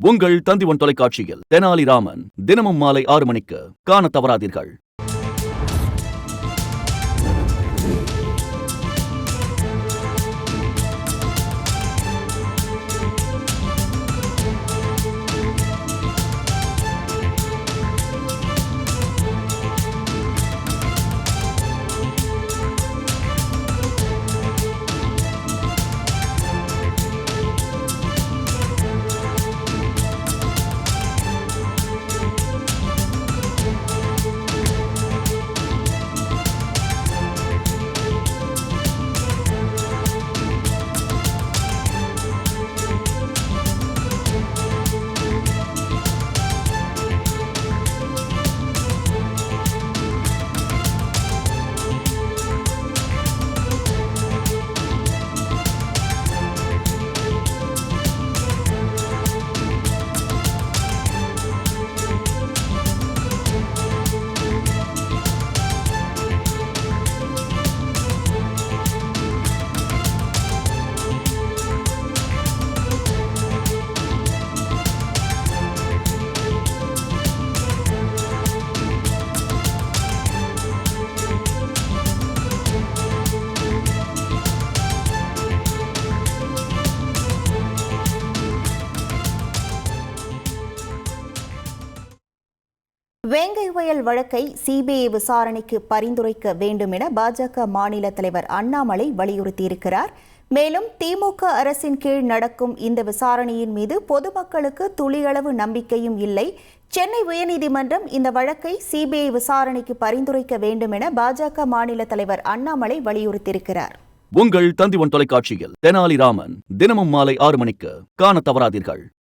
உங்கள் தந்திவன் தொலைக்காட்சியில் தெனாலிராமன் தினமும் மாலை 6 மணிக்கு காணத் தவறாதீர்கள். வேங்கை வயல் வழக்கை சிபிஐ விசாரணைக்கு பரிந்துரைக்க வேண்டும் என பாஜக மாநில தலைவர் அண்ணாமலை வலியுறுத்தியிருக்கிறார். மேலும் திமுக அரசின் கீழ் நடக்கும் இந்த விசாரணையின் மீது பொதுமக்களுக்கு துளியளவு நம்பிக்கையும் இல்லை. சென்னை உயர்நீதிமன்றம் இந்த வழக்கை சிபிஐ விசாரணைக்கு பரிந்துரைக்க வேண்டும் என பாஜக மாநில தலைவர் அண்ணாமலை வலியுறுத்தியிருக்கிறார். உங்கள் தந்திவன் தொலைக்காட்சியில் தெனாலிராமன் தினமும் மாலை 6 மணிக்கு காணத் தவறாதீர்கள்.